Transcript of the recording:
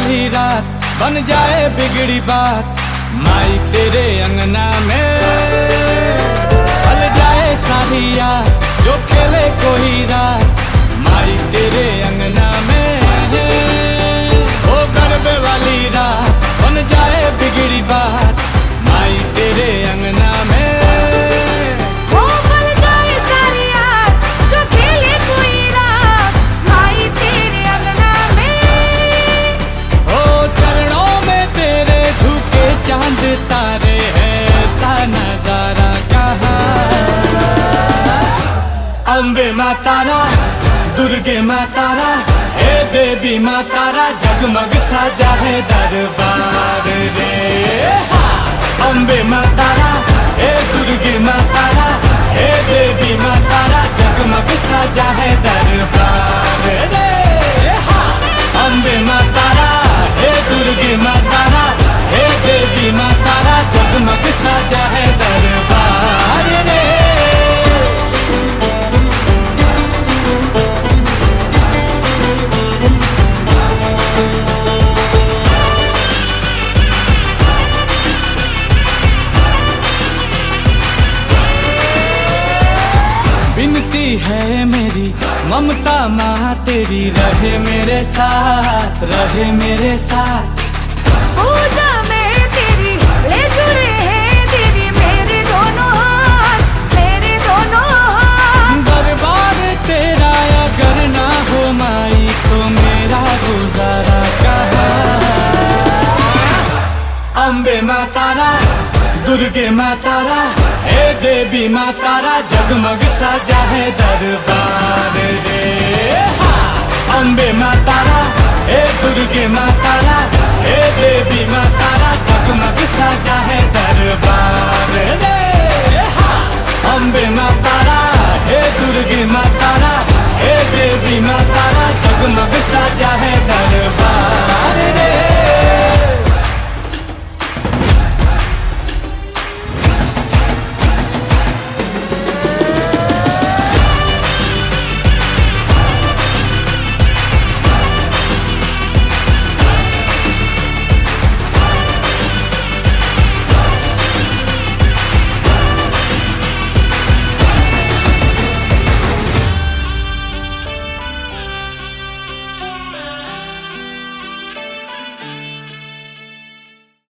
वाली रात बन जाए बिगड़ी बात, माई तेरे अंगना में पल जाए सारी आस, जो खेले कोई रास माई तेरे अंगना में। वो गरबे वाली रात बन जाए बिगड़ी बात, माई तेरे अंगना में। चांद तारे हैं सा नजारा कहाँ। अम्बे माँ तारा, दुर्गे माँ तारा, हे देवी माँ तारा, जगमग साजा है दरबार रे। अम्बे माँ तारा, हे दुर्गे माँ तारा, हे देवी माँ तारा, जगमग साजा है दरबार रे। अम्बे माँ तारा, हे दुर्गे माँ तारा, हे देवी माँ तारा, जगमग साजा है दरबार रे। विनती है मेरी ममता माँ तेरी, रहे मेरे साथ, रहे मेरे साथ। पूजा में तेरी ले जुड़े हैं देवी मेरे दोनों हाथ, मेरे दोनों हाथ। दरबार तेरा अगर ना हो माई तो मेरा गुजारा कहाँ। अम्बे माँ तारा, दुर्गे माँ तारा, हे देवी माँ तारा, जगमग साजा है दरबार रे। अम्बे माँ तारा, हे दुर्गे माँ तारा, हे देवी माँ तारा, जगमग साजा है दरबार रे। अम्बे माँ तारा, हे दुर्गे माँ तारा, हे देवी माँ तारा, जगमग साजा है दरबार।